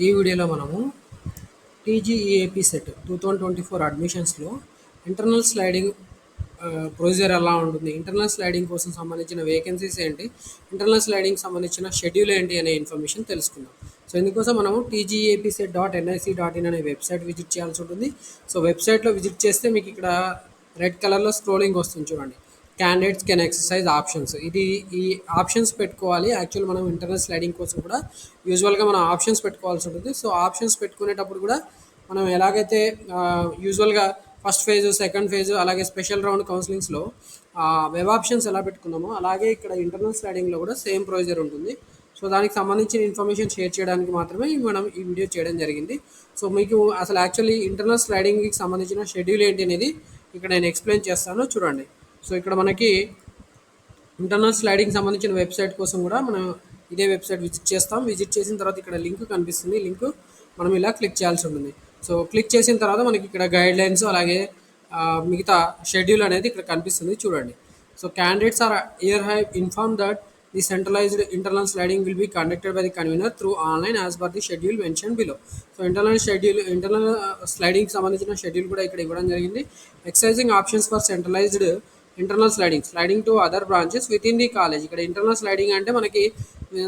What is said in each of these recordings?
ఈ వీడియోలో మనము టీజీఈఏపీ సెట్ 2024 అడ్మిషన్స్లో ఇంటర్నల్ స్లైడింగ్ ప్రొసీజర్ ఎలా ఉంటుంది, ఇంటర్నల్ స్లైడింగ్ కోసం సంబంధించిన వేకెన్సీస్ ఏంటి, ఇంటర్నల్ స్లైడింగ్ సంబంధించిన షెడ్యూల్ ఏంటి అనే ఇన్ఫర్మేషన్ తెలుసుకుందాం. సో ఇందుకోసం మనము tgapset.nic.in అనే వెబ్సైట్ విజిట్ చేయాల్సి ఉంటుంది. సో వెబ్సైట్లో విజిట్ చేస్తే మీకు ఇక్కడ రెడ్ కలర్లో స్క్రోలింగ్ వస్తుంది చూడండి, క్యాండిడేట్స్ కెన్ ఎక్సర్సైజ్ ఆప్షన్స్. ఈ ఆప్షన్స్ పెట్టుకోవాలి. యాక్చువల్ మనం ఇంటర్నల్ స్లైడింగ్ కోసం కూడా యూజువల్గా మనం ఆప్షన్స్ పెట్టుకోవాల్సి ఉంటుంది. సో ఆప్షన్స్ పెట్టుకునేటప్పుడు కూడా మనం ఎలాగైతే యూజువల్గా ఫస్ట్ ఫేజ్, సెకండ్ ఫేజ్, అలాగే స్పెషల్ రౌండ్ కౌన్సిలింగ్స్లో వెబ్ ఆప్షన్స్ ఎలా పెట్టుకున్నామో అలాగే ఇక్కడ ఇంటర్నల్ స్లైడింగ్లో కూడా సేమ్ ప్రొసీజర్ ఉంటుంది. సో దానికి సంబంధించిన ఇన్ఫర్మేషన్ షేర్ చేయడానికి మాత్రమే మనం ఈ వీడియో చేయడం జరిగింది. సో మీకు అసలు యాక్చువల్లీ ఇంటర్నల్ స్లైడింగ్కి సంబంధించిన షెడ్యూల్ ఏంటి అనేది ఇక్కడ నేను ఎక్స్ప్లెయిన్ చేస్తాను చూడండి. సో ఇక్కడ మనకి ఇంటర్నల్ స్లైడింగ్ సంబంధించిన వెబ్సైట్ కోసం కూడా మనం ఇదే వెబ్సైట్ విజిట్ చేస్తాం. విజిట్ చేసిన తర్వాత ఇక్కడ లింక్ కనిపిస్తుంది. లింక్ మనం ఇలా క్లిక్ చేయాల్సి ఉంటుంది. సో క్లిక్ చేసిన తర్వాత మనకి ఇక్కడ గైడ్ లైన్స్ అలాగే మిగతా షెడ్యూల్ అనేది ఇక్కడ కనిపిస్తుంది చూడండి. So candidates are here have inform that the centralised internal sliding will be conducted by the convener through online as per the schedule mention below. So internal sliding సంబంధించిన schedule కూడా ఇక్కడ ఇవ్వడం జరిగింది. Excising options for centralised internal sliding to other branches within the college. ఇక్కడ internal sliding అంటే మనకి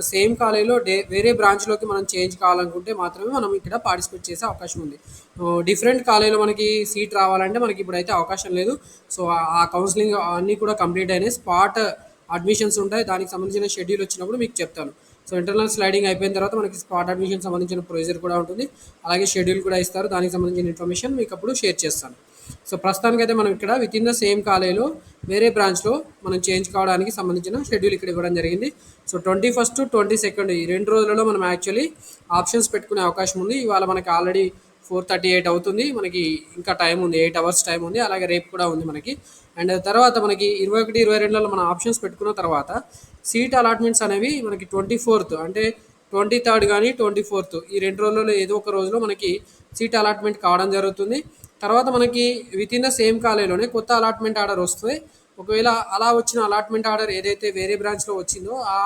same కాలేజ్లో వేరే బ్రాంచ్లోకి మనం చేంజ్ కావాలనుకుంటే మాత్రమే మనం ఇక్కడ పార్టిసిపేట్ చేసే అవకాశం ఉంది. డిఫరెంట్ కాలేజ్లో మనకి సీట్ రావాలంటే మనకి ఇప్పుడైతే అవకాశం లేదు. సో ఆ కౌన్సిలింగ్ అన్నీ కూడా కంప్లీట్ అయినాయి. స్పాట్ అడ్మిషన్స్ ఉంటాయి. దానికి సంబంధించిన షెడ్యూల్ వచ్చినప్పుడు మీకు చెప్తాను. సో ఇంటర్నల్ స్లైడింగ్ అయిపోయిన తర్వాత మనకి స్పాట్ అడ్మిషన్ సంబంధించిన ప్రొసీజర్ కూడా ఉంటుంది. అలాగే షెడ్యూల్ కూడా ఇస్తారు. దానికి సంబంధించిన ఇన్ఫర్మేషన్ మీకు అప్పుడు షేర్ చేస్తాను. సో ప్రస్తుతానికైతే మనం ఇక్కడ విత్ ఇన్ ద సేమ్ కాలేజ్లో వేరే బ్రాంచ్లో మనం చేంజ్ కావడానికి సంబంధించిన షెడ్యూల్ ఇక్కడ ఇవ్వడం జరిగింది. సో 21st, 22nd ఈ 2 రోజులలో మనం యాక్చువల్లీ ఆప్షన్స్ పెట్టుకునే అవకాశం ఉంది. ఇవాళ మనకి ఆల్రెడీ 4:38 అవుతుంది. మనకి ఇంకా టైం ఉంది, 8 hours టైం ఉంది. అలాగే రేపు కూడా ఉంది మనకి. అండ్ తర్వాత మనకి 21, 22లలో మనం ఆప్షన్స్ పెట్టుకున్న తర్వాత సీట్ అలాట్మెంట్స్ అనేవి మనకి 24th అంటే 23rd కానీ 24th ఈ 2 రోజులలో ఏదో ఒక రోజులో మనకి సీట్ అలాట్మెంట్ కావడం జరుగుతుంది. తర్వాత మనకి విత్ ఇన్ ద సేమ్ కాలేజ్లోనే కొత్త అలాట్మెంట్ ఆర్డర్ వస్తుంది. ఒకవేళ అలా వచ్చిన అలాట్మెంట్ ఆర్డర్ ఏదైతే వేరే బ్రాంచ్లో వచ్చిందో ఆ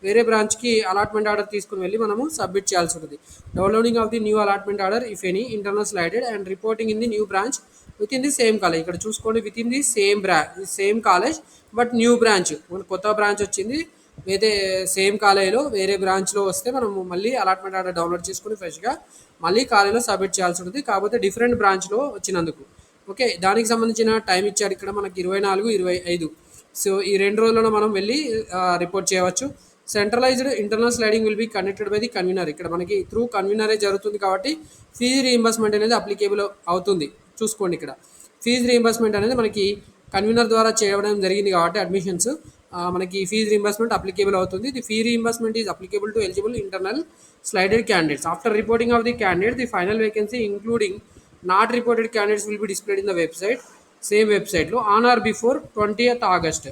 వేరే బ్రాంచ్కి అలాట్మెంట్ ఆర్డర్ తీసుకుని వెళ్ళి మనము సబ్మిట్ చేయాల్సి ఉంటుంది. Downloading of the new allotment order if any internal slided and reporting in the new branch with in the same college. ఇక్కడ చూసుకోండి, with in the same college but new branch, మన కొత్త branch వచ్చింది వేరే same కాలేజ్లో వేరే బ్రాంచ్లో వస్తే మనము మళ్ళీ అలాట్మెంట్ ఆర్డర్ డౌన్లోడ్ చేసుకుని ఫ్రెష్గా మళ్ళీ కాలేజ్లో సబ్మిట్ చేయాల్సి ఉంటుంది. కాకపోతే డిఫరెంట్ బ్రాంచ్లో వచ్చినందుకు. ఓకే, దానికి సంబంధించిన టైం ఇచ్చారు ఇక్కడ మనకి 24, 25. సో ఈ 2 రోజుల్లో మనం వెళ్ళి రిపోర్ట్ చేయవచ్చు. Centralised internal sliding will be conducted by the convener. ఇక్కడ మనకి త్రూ కన్వీనరే జరుగుతుంది కాబట్టి ఫీజు రీయింబర్స్మెంట్ అనేది అప్లికేబుల్ అవుతుంది. చూసుకోండి, ఇక్కడ ఫీజు రీయింబర్స్మెంట్ అనేది మనకి కన్వీనర్ ద్వారా చేయడం జరిగింది కాబట్టి అడ్మిషన్స్ మనకి ఫీజు రీయింబర్స్మెంట్ అప్లికేబుల్ అవుతుంది. The fee reimbursement is applicable to eligible internal slided candidates. After reporting of the candidate the final vacancy including not reported candidates will be displayed in the website, same వెబ్సైట్లో on or before 20th August.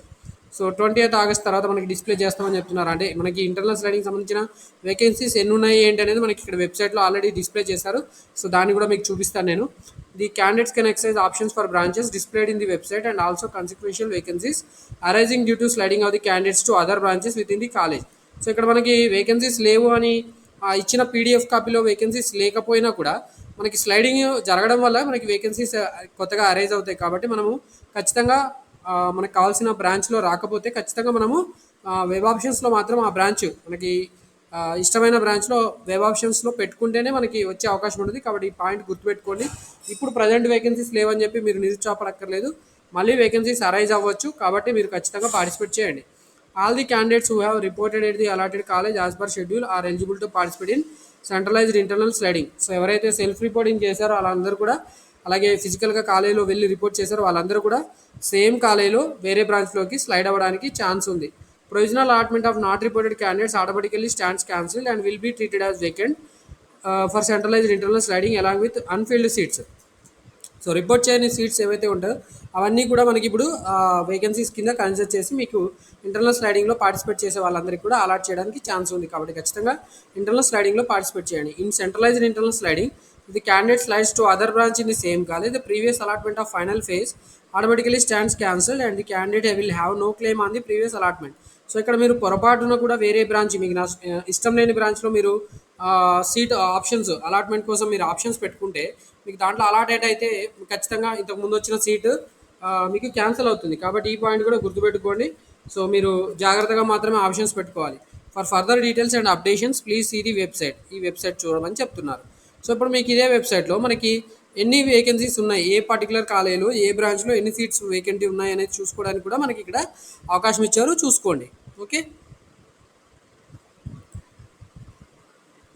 So 20th August తర్వాత మనకి display చేస్తామని చెప్తున్నారు. అంటే మనకి internal sliding సంబంధించిన vacancies ఎన్ని ఉన్నాయి ఏంటి అనేది మనకి ఇక్కడ వెబ్సైట్లో ఆల్రెడీ డిస్ప్లే చేశారు. సో దాన్ని కూడా మీకు చూపిస్తాను నేను. The candidates can excise options for branches displayed in the website and also consequential vacancies arising due to sliding of the candidates to other branches within the college. So ఇక్కడ మనకి vacancies లేవు అని ఇచ్చిన PDF కాపీలో vacancies లేకపోయినా కూడా మనకి sliding జరగడం వల్ల మనకి వేకెన్సీస్ కొత్తగా అరైజ్ అవుతాయి. కాబట్టి మనము ఖచ్చితంగా మనకు కావాల్సిన బ్రాంచ్లో రాకపోతే ఖచ్చితంగా మనము వెబ్ ఆప్షన్స్లో మాత్రం ఆ బ్రాంచ్ మనకి ఇష్టమైన బ్రాంచ్లో వెబ్ ఆప్షన్స్లో పెట్టుకుంటేనే మనకి వచ్చే అవకాశం ఉంటుంది. కాబట్టి ఈ పాయింట్ గుర్తుపెట్టుకోండి. ఇప్పుడు ప్రజెంట్ వేకెన్సీస్ లేవని చెప్పి మీరు నిరుత్సాహపడక్కర్లేదు. మళ్ళీ వేకెన్సీస్ అరైజ్ అవ్వచ్చు. కాబట్టి మీరు ఖచ్చితంగా పార్టిసిపేట్ చేయండి. All the candidates who have reported at the allotted college as per schedule are eligible to participate in centralised internal sliding. So ఎవరైతే సెల్ఫ్ రిపోర్టింగ్ చేశారో వాళ్ళందరూ కూడా, అలాగే ఫిజికల్గా కాలేజీలో వెళ్ళి రిపోర్ట్ చేశారో వాళ్ళందరూ కూడా సేమ్ కాలేజీలో వేరే బ్రాంచ్లోకి స్లైడ్ అవ్వడానికి ఛాన్స్ ఉంది. Provisional allotment of not reported candidates automatically stands cancelled and will be treated as vacant for centralised internal sliding along with unfilled seats. So report చేయని సీట్స్ ఏవైతే ఉంటాయో అవన్నీ కూడా మనకి ఇప్పుడు వేకెన్సీస్ కింద కన్సిడర్ చేసి మీకు ఇంటర్నల్ స్లైడింగ్లో పార్టిసిపేట్ చేసే వాళ్ళందరికీ కూడా అలాట్ చేయడానికి ఛాన్స్ ఉంది. కాబట్టి ఖచ్చితంగా ఇంటర్నల్ స్లైడింగ్లో పార్టిసిపేట్ చేయండి. In centralised internal sliding the candidate slides to other branch in the same college the previous allotment of final phase automatically stands cancelled and the candidate will have no claim on the previous allotment. So ఇక్కడ మీరు పొరపాటున కూడా వేరే branch మీకు ఇష్టం లేని బ్రాంచ్లో మీరు సీట్ ఆప్షన్స్ అలాట్మెంట్ కోసం మీరు ఆప్షన్స్ పెట్టుకుంటే మీకు దాంట్లో అలాటెడ్ అయితే ఖచ్చితంగా ఇంతకు ముందు వచ్చిన సీటు మీకు క్యాన్సిల్ అవుతుంది. కాబట్టి ఈ పాయింట్ కూడా గుర్తుపెట్టుకోండి. సో మీరు జాగ్రత్తగా మాత్రమే ఆప్షన్స్ పెట్టుకోవాలి. For further details and updations please see the website. ఈ వెబ్సైట్ చూడమని చెప్తున్నారు. సో ఇప్పుడు మీకు ఇదే వెబ్సైట్లో మనకి ఎన్ని వేకెన్సీస్ ఉన్నాయి, ఏ పర్టికులర్ కాలేజీలో ఏ బ్రాంచ్లో ఎన్ని సీట్స్ వేకెంటీ ఉన్నాయి అనేది చూసుకోవడానికి కూడా మనకి ఇక్కడ అవకాశం ఇచ్చారు, చూసుకోండి. ఓకే,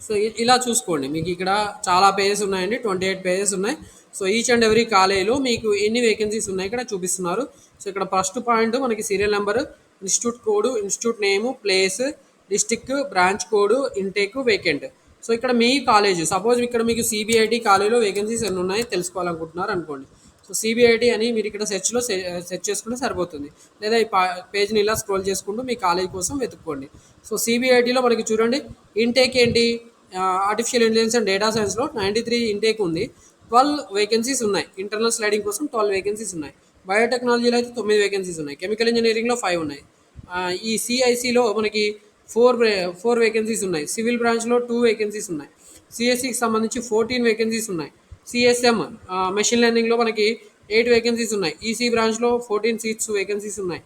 సో ఇలా చూసుకోండి. మీకు ఇక్కడ చాలా పేజెస్ ఉన్నాయండి, 28 పేజెస్ ఉన్నాయి. సో ఈచ్ అండ్ ఎవ్రీ కాలేజీలో మీకు ఎన్ని వేకెన్సీస్ ఉన్నాయి ఇక్కడ చూపిస్తున్నారు. సో ఇక్కడ ఫస్ట్ పాయింట్ మనకి serial number, institute code, institute name, place, district, branch code, intake, vacant. So ఇక్కడ మీ కాలేజ్ సపోజ్ ఇక్కడ మీకు సిబిఐటి కాలేజీలో వేకెన్సీస్ ఎన్ని ఉన్నాయో తెలుసుకోవాలనుకుంటున్నారు అనుకోండి. సో సిబిఐటి అని మీరు ఇక్కడ సెర్చ్లో సెర్చ్ చేసుకుంటే సరిపోతుంది. లేదా ఈ పేజ్ని ఇలా స్క్రోల్ చేసుకుంటూ మీ కాలేజ్ కోసం వెతుక్కోండి. సో సిబిఐటిలో మనకి చూడండి ఇంటేక్ ఏంటి, ఆర్టిఫిషియల్ ఇంటెలిజెన్స్ అండ్ డేటా సైన్స్లో 93 ఇంటేక్ ఉంది. 12 వేకెన్సీస్ ఉన్నాయి. ఇంటర్నల్ స్లైడింగ్ కోసం 12 వేకెన్సీస్ ఉన్నాయి. బయోటెక్నాలజీలో అయితే 9 వేకెన్సీస్ ఉన్నాయి. కెమికల్ ఇంజనీరింగ్లో 5 ఉన్నాయి. ఈ సిఐసిలో మనకి ఫోర్ వేకెన్సీస్ ఉన్నాయి. సివిల్ బ్రాంచ్లో 2 వేకెన్సీస్ ఉన్నాయి. సిఎస్సికి సంబంధించి 14 వేకెన్సీస్ ఉన్నాయి. సిఎస్ఎం మెషిన్ లెర్నింగ్లో మనకి 8 వేకెన్సీస్ ఉన్నాయి. ఈసీ బ్రాంచ్లో 14 సీట్స్ వేకెన్సీస్ ఉన్నాయి.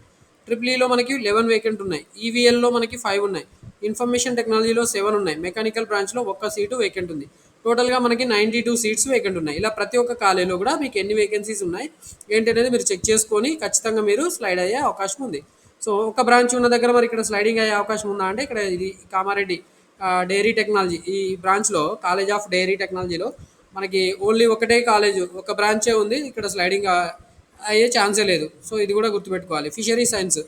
ట్రిపుల్ మనకి 11 వేకెంట్ ఉన్నాయి. ఈవీఎల్లో మనకి 5 ఉన్నాయి. ఇన్ఫర్మేషన్ టెక్నాలజీలో 7 ఉన్నాయి. మెకానికల్ బ్రాంచ్లో ఒక్క సీటు వేకెంట్ ఉంది. టోటల్గా మనకి 92 సీట్స్ వేకెంట్ ఉన్నాయి. ఇలా ప్రతి ఒక్క కాలేజీలో కూడా మీకు ఎన్ని వేకెన్సీస్ ఉన్నాయి ఏంటనేది మీరు చెక్ చేసుకొని ఖచ్చితంగా మీరు స్లైడ్ అయ్యే అవకాశం ఉంది. సో ఒక బ్రాంచ్ ఉన్న దగ్గర మరి ఇక్కడ స్లైడింగ్ అయ్యే అవకాశం ఉందా అంటే ఇక్కడ ఇది కామారెడ్డి డైరీ టెక్నాలజీ, ఈ బ్రాంచ్లో కాలేజ్ ఆఫ్ డైరీ టెక్నాలజీలో మనకి ఓన్లీ ఒకటే కాలేజ్, ఒక బ్రాంచే ఉంది. ఇక్కడ స్లైడింగ్ అయ్యే ఛాన్సే లేదు. సో ఇది కూడా గుర్తుపెట్టుకోవాలి. ఫిషరీ సైన్స్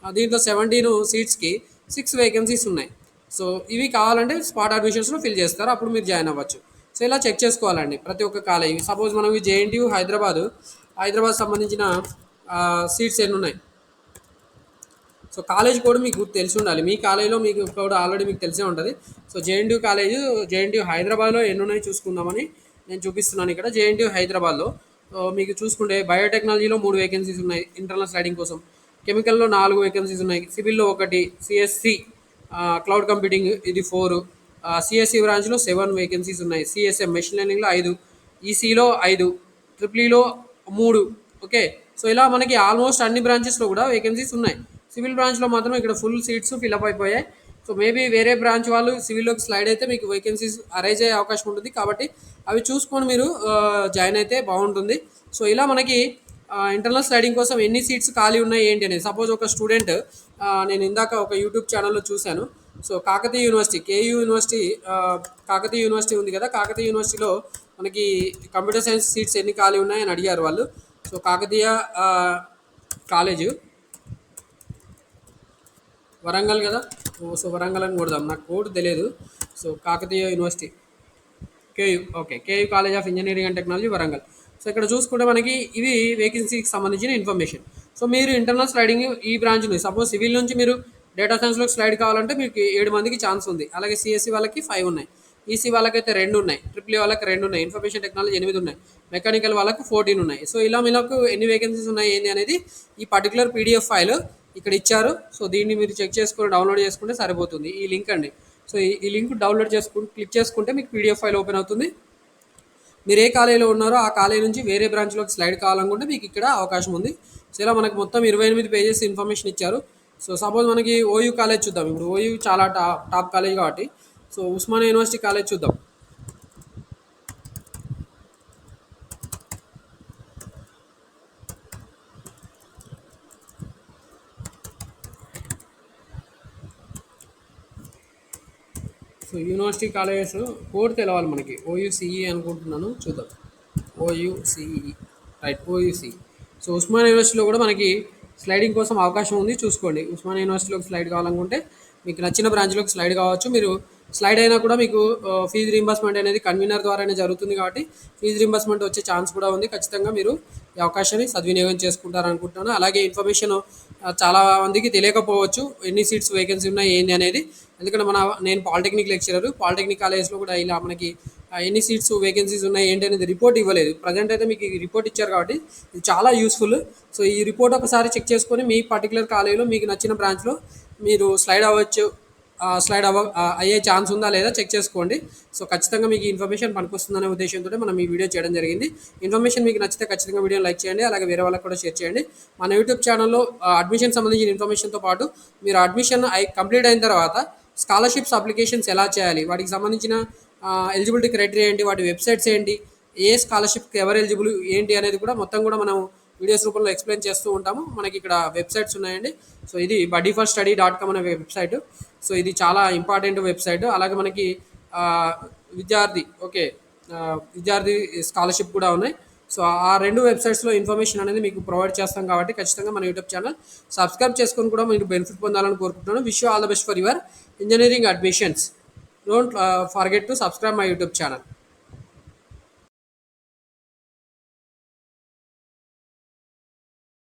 దీంట్లో 17 సీట్స్కి 6 వేకెన్సీస్ ఉన్నాయి. సో ఇవి కావాలంటే స్పాట్ అడ్మిషన్స్లో ఫిల్ చేస్తారు, అప్పుడు మీరు జాయిన్ అవ్వచ్చు. సో ఇలా చెక్ చేసుకోవాలండి ప్రతి ఒక్క కాలేజ్. సపోజ్ మనం జేఎన్టీయూ హైదరాబాద్ సంబంధించిన సీట్స్ ఎన్ని ఉన్నాయి. సో కాలేజ్ కూడా మీకు తెలిసి ఉండాలి. మీ కాలేజీలో మీకు కూడా ఆల్రెడీ మీకు తెలిసే ఉంటుంది. సో జేఎన్టీయూ హైదరాబాద్లో ఎన్ని ఉన్నాయి చూసుకుందామని నేను చూపిస్తున్నాను. ఇక్కడ జేఎన్టీయూ హైదరాబాద్లో మీకు చూసుకుంటే బయోటెక్నాలజీలో 3 వేకెన్సీస్ ఉన్నాయి ఇంటర్నల్ స్లైడింగ్ కోసం. కెమికల్లో 4 వేకెన్సీస్ ఉన్నాయి. సివిల్లో 1, సిఎస్సి క్లౌడ్ కంప్యూటింగ్ ఇది 4, సిఎస్సి బ్రాంచ్లో 7 వేకెన్సీస్ ఉన్నాయి. సిఎస్ఎం మెషిన్ లెర్నింగ్లో 5, ఈసీలో 5, ట్రిపుల్ 3. ఓకే, సో ఇలా మనకి ఆల్మోస్ట్ అన్ని బ్రాంచెస్లో కూడా వేకెన్సీస్ ఉన్నాయి. సివిల్ బ్రాంచ్లో మాత్రం ఇక్కడ ఫుల్ సీట్స్ ఫిల్అప్ అయిపోయాయి. సో మేబీ వేరే బ్రాంచ్ వాళ్ళు సివిల్లోకి స్లైడ్ అయితే మీకు వేకెన్సీస్ అరైజ్ అయ్యే అవకాశం ఉంటుంది. కాబట్టి అవి చూసుకొని మీరు జాయిన్ అయితే బాగుంటుంది. సో ఇలా మనకి ఇంటర్నల్ స్లైడింగ్ కోసం ఎన్ని సీట్స్ ఖాళీ ఉన్నాయి ఏంటి అనేది. సపోజ్ ఒక స్టూడెంట్, నేను ఇందాక ఒక యూట్యూబ్ ఛానల్లో చూశాను. So Kakatiya university, KU university, Kakatiya university ఉంది కదా, కాకతీయ యూనివర్సిటీలో మనకి కంప్యూటర్ సైన్స్ సీట్స్ ఎన్ని ఖాళీ ఉన్నాయని అడిగారు వాళ్ళు. సో కాకతీయ కాలేజు వరంగల్ కదా, సో వరంగల్ అని కొడదాం, నాకు కోడ్ తెలియదు. So Kakatiya university KU, okay, KU college of engineering and technology Warangal. So ఇక్కడ చూసుకుంటే మనకి ఇవి వేకెన్సీకి సంబంధించిన ఇన్ఫర్మేషన్. సో మీరు ఇంటర్నల్ స్లైడింగ్ ఈ బ్రాంచ్ నుంచి సపోజ్ సివిల్ నుంచి మీరు డేటా సైన్స్లోకి స్లైడ్ కావాలంటే మీకు 7 మందికి ఛాన్స్ ఉంది. అలాగే సిఎస్సి వాళ్ళకి 5 ఉన్నాయి. ఈసీ వాళ్ళకైతే 2 ఉన్నాయి. ట్రిపుల్ వాళ్ళకి 2 ఉన్నాయి. ఇన్ఫర్మేషన్ టెక్నాలజీ 8 ఉన్నాయి. మెకానికల్ వాళ్ళకి 14 ఉన్నాయి. సో ఇలా మీకు ఎన్ని వేకెన్సీస్ ఉన్నాయి ఏంటి అనేది ఈ పర్టికులర్ పీడిఎఫ్ ఫైల్ ఇక్కడ ఇచ్చారు. సో దీన్ని మీరు చెక్ చేసుకొని డౌన్లోడ్ చేసుకుంటే సరిపోతుంది. ఈ లింక్ అండి. సో ఈ లింక్ డౌన్లోడ్ చేసుకుని క్లిక్ చేసుకుంటే మీకు పీడిఎఫ్ ఫైల్ ఓపెన్ అవుతుంది. మీరు ఏ కాలేజీలో ఉన్నారో ఆ కాలేజీ నుంచి వేరే బ్రాంచ్లోకి స్లైడ్ కావాలనుకుంటే మీకు ఇక్కడ అవకాశం ఉంది. సో ఇలా మనకు మొత్తం 28 పేజెస్ ఇన్ఫర్మేషన్ ఇచ్చారు. సో సపోజ్ మనకి ఓయూ కాలేజ్ చూద్దాం. ఇప్పుడు ఓయూ చాలా టాప్ కాలేజ్ కాబట్టి సో ఉస్మానియా యూనివర్సిటీ కాలేజ్ చూద్దాం. సో యూనివర్సిటీ కాలేజెస్ కోడ్ తెలవాలి మనకి. ఓయూసిఈ అనుకుంటున్నాను, చూద్దాం. ఓయూసిఈ, రైట్, ఓయూసిఈ. సో ఉస్మానియా యూనివర్సిటీలో కూడా మనకి స్లైడింగ్ కోసం అవకాశం ఉంది, చూసుకోండి. ఉస్మానియా యూనివర్సిటీలోకి స్లైడ్ కావాలనుకుంటే మీకు నచ్చిన బ్రాంచ్లోకి స్లైడ్ కావచ్చు. మీరు స్లైడ్ అయినా కూడా మీకు ఫీజు రీంబర్స్మెంట్ అనేది కన్వీనర్ ద్వారానే జరుగుతుంది. కాబట్టి ఫీజు రీంబర్స్మెంట్ వచ్చే ఛాన్స్ కూడా ఉంది. ఖచ్చితంగా మీరు ఈ అవకాశాన్ని సద్వినియోగం చేసుకుంటారు అనుకుంటున్నాను. అలాగే ఇన్ఫర్మేషన్ చాలా మందికి తెలియకపోవచ్చు ఎన్ని సీట్స్ వేకెన్సీ ఉన్నాయి ఏంటి అనేది. ఎందుకంటే నేను పాలిటెక్నిక్ లెక్చరర్, పాలిటెక్నిక్ కాలేజ్లో కూడా ఇలా మనకి ఎన్ని సీట్స్ వేకెన్సీస్ ఉన్నాయి ఏంటి అనేది రిపోర్ట్ ఇవ్వలేదు. ప్రజెంట్ అయితే మీకు ఈ రిపోర్ట్ ఇచ్చారు కాబట్టి ఇది చాలా యూస్ఫుల్. సో ఈ రిపోర్ట్ ఒకసారి చెక్ చేసుకొని మీ పర్టికులర్ కాలేజీలో మీకు నచ్చిన బ్రాంచ్లో మీరు స్లైడ్ అవ్వచ్చు. స్లైడ్ అయ్యే ఛాన్స్ ఉందా లేదా చెక్ చేసుకోండి. సో ఖచ్చితంగా మీకు ఈ ఇన్ఫర్మేషన్ పనికొస్తుందనే ఉద్దేశంతో మనం ఈ వీడియో చేయడం జరిగింది. ఇన్ఫర్మేషన్ మీకు నచ్చితే ఖచ్చితంగా వీడియోని లైక్ చేయండి, అలాగే వేరే వాళ్ళకి కూడా షేర్ చేయండి. మన యూట్యూబ్ ఛానల్లో అడ్మిషన్ సంబంధించిన ఇన్ఫర్మేషన్తో పాటు మీరు అడ్మిషన్ కంప్లీట్ అయిన తర్వాత స్కాలర్షిప్స్ అప్లికేషన్స్ ఎలా చేయాలి, వాటికి సంబంధించిన ఎలిజిబిలిటీ క్రైటీరియా ఏంటి, వాటి వెబ్సైట్స్ ఏంటి, ఏ స్కాలర్షిప్కి ఎవరు ఎలిజిబుల్ ఏంటి అనేది కూడా మొత్తం కూడా మనం వీడియోస్ రూపంలో ఎక్స్ప్లెయిన్ చేస్తూ ఉంటాము. మనకి ఇక్కడ వెబ్సైట్స్ ఉన్నాయండి. సో ఇది buddyforstudy.com అనే వెబ్సైట్. సో ఇది చాలా ఇంపార్టెంట్ వెబ్సైట్. అలాగే మనకి విద్యార్థి విద్యార్థి స్కాలర్షిప్ కూడా ఉన్నాయి. సో ఆ రెండు వెబ్సైట్స్లో ఇన్ఫర్మేషన్ అనేది మీకు ప్రొవైడ్ చేస్తాం కాబట్టి ఖచ్చితంగా మన యూట్యూబ్ ఛానల్ సబ్స్క్రైబ్ చేసుకొని కూడా మీరు బెనిఫిట్ పొందాలని కోరుకుంటున్నాను. Wish you all the best for your engineering admissions. Don't forget to subscribe my YouTube channel.